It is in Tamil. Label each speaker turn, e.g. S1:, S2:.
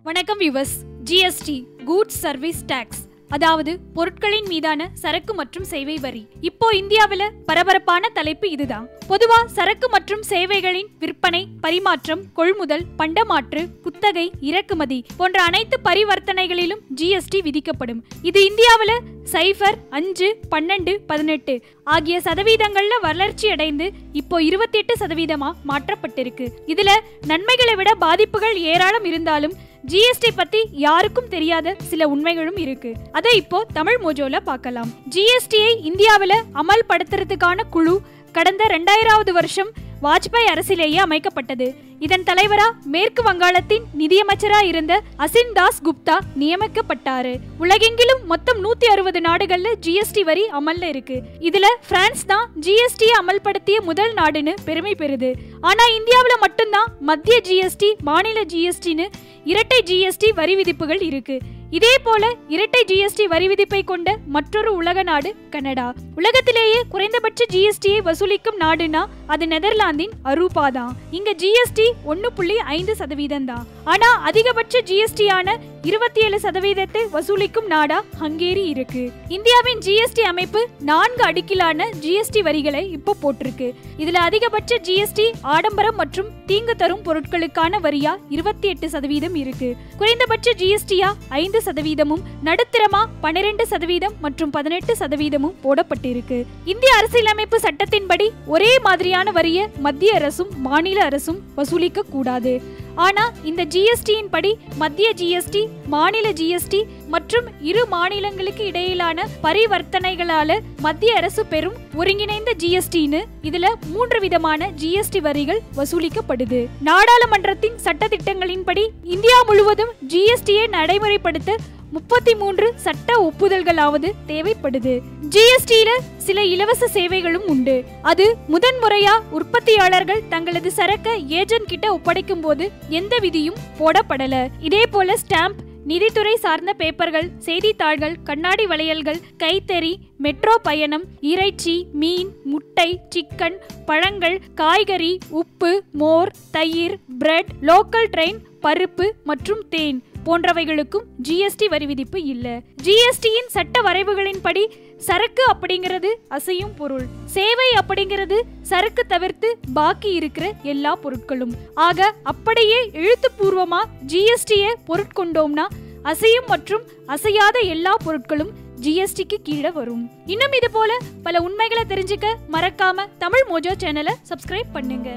S1: வணக்கம் viewers. GST goods service tax, அதாவது பொருட்களின் மீதான சரக்கு மற்றும் சேவை வரி. இப்போ இந்தியாவில பரபரப்பான தலைப்பு இதுதான். பொதுவா சரக்கு மற்றும் சேவைகளின் விற்பனை, பரிமாற்றம், கொள்முதல், பண்டமாற்று, குத்தகை, இறக்குமதி போன்ற அனைத்து பரிவர்த்தனைகளிலும் ஜிஎஸ்டி விதிக்கப்படும். இது இந்தியாவில 0, 5, 12, 18 ஆகிய சதவீதங்கள்ல வளர்ச்சி அடைந்து இப்போ 28% மாற்றப்பட்டிருக்கு. இதுல நன்மைகளை விட பாதிப்புகள் ஏராளம் இருந்தாலும் ஜிஎஸ்டி பத்தி யாருக்கும் தெரியாத சில உண்மைகளும் இருக்கு. அதை இப்போ தமிழ் மோஜோல பார்க்கலாம். ஜிஎஸ்டியை இந்தியாவில அமல்படுத்துறதுக்கான குழு கடந்த 2000வது வருஷம் வாஜ்பாய் அரசிலேயே அமைக்கப்பட்டது. இதன் தலைவரா மேற்கு வங்காளத்தின் நிதியமைச்சரா இருந்த அசின் தாஸ் குப்தா நியமிக்கப்பட்டாரு. உலகெங்கிலும் மொத்தம் 160 நாடுகள்ல ஜிஎஸ்டி வரி அமல்ல இருக்கு. இதுல பிரான்ஸ் தான் ஜிஎஸ்டி அமல்படுத்திய முதல் நாடுன்னு பெருமை பெறுது. ஆனா இந்தியாவில மட்டும்தான் மத்திய ஜிஎஸ்டி, மாநில ஜிஎஸ்டின்னு இரட்டை ஜிஎஸ்டி வரி விதிப்புகள் இருக்கு. இதே போல இரட்டை ஜிஎஸ்டி வரி விதிப்பை கொண்ட மற்றொரு உலக நாடு கனடா. உலகத்திலேயே குறைந்தபட்ச ஜிஎஸ்டியை வசூலிக்கும் நாடுனா அது நெதர்லாந்தின் அரூபா தான். இங்க ஜிஎஸ்டி 1.5% தான். ஆனா அதிகபட்ச ஜிஎஸ்டியான 27% வசூலிக்கும் நாடா ஹங்கேரி இருக்கு. இந்தியாவின் ஜிஎஸ்டி அமைப்பு 4 அடுக்கிலான ஜிஎஸ்டி வரிகளை இப்போ போட்டிருக்கு. இதுல அதிகபட்ச ஜிஎஸ்டி ஆடம்பரம் மற்றும் தீங்கு தரும் பொருட்களுக்கான வரியா 28% இருக்கு. குறைந்தபட்ச ஜிஎஸ்டியா 5%, நடுத்தரமா 12% மற்றும் 18% போடப்பட்டிருக்கு. இந்திய அரசியலமைப்பு சட்டத்தின்படி ஒரே மாதிரியான வரியை மத்திய அரசும் மாநில அரசும் வசூலிக்க கூடாது. ஆனா இந்த ஜிஎஸ்டியின் படி மத்திய ஜிஎஸ்டி, மாநில ஜிஎஸ்டி மற்றும் இரு மாநிலங்களுக்கு இடையிலான பரிவர்த்தனைகளால மத்திய அரசு பெறும் ஒருங்கிணைந்த ஜிஎஸ்டின்னு இதுல 3 விதமான ஜிஎஸ்டி வரிகள் வசூலிக்கப்படுது. நாடாளுமன்றத்தின் சட்டத்திட்டங்களின்படி இந்தியா முழுவதும் ஜிஎஸ்டியை நடைமுறைப்படுத்த 33 சட்ட ஒப்புதல்களாவது தேவைப்படுது. ஜிஎஸ்டியில சில இலவச சேவைகளும் உண்டு. அது முதன்முறையா உற்பத்தியாளர்கள் தங்களது சரக்க ஏஜென்ட் கிட்ட ஒப்படைக்கும் போது எந்த விதியும் போடப்படல. இதே போல ஸ்டாம்ப், நிதித்துறை சார்ந்த பேப்பர்கள், செய்தித்தாள்கள், கண்ணாடி வளையல்கள், கைத்தறி, மெட்ரோ பயணம், இறைச்சி, மீன், முட்டை, சிக்கன், பழங்கள், காய்கறி, உப்பு, மோர், தயிர், பிரெட், லோக்கல் ட்ரெயின், பருப்பு மற்றும் தேன் போன்றவைகளுக்கும் ஜிஎஸ்டி வரி விதிப்பு இல்ல. ஜிஎஸ்டியின் சட்ட வரைவுகளின்படி சரக்கு அப்படிங்கிறது அசையும் பொருள், சேவை அப்படிங்கிறது சரக்கு தவிர்த்து பாக்கி இருக்கிற எல்லா பொருட்களும். ஆக அப்படியே எழுத்துப்பூர்வமா ஜிஎஸ்டியை பொருட்கொண்டோம்னா அசையும் மற்றும் அசையாத எல்லா பொருட்களும் ஜிஎஸ்டிக்கு கீழே வரும். இன்னும் இது போல பல உண்மைகளை தெரிஞ்சுக்க மறக்காம தமிழ் மோஜோ சேனலை சப்ஸ்கிரைப் பண்ணுங்க.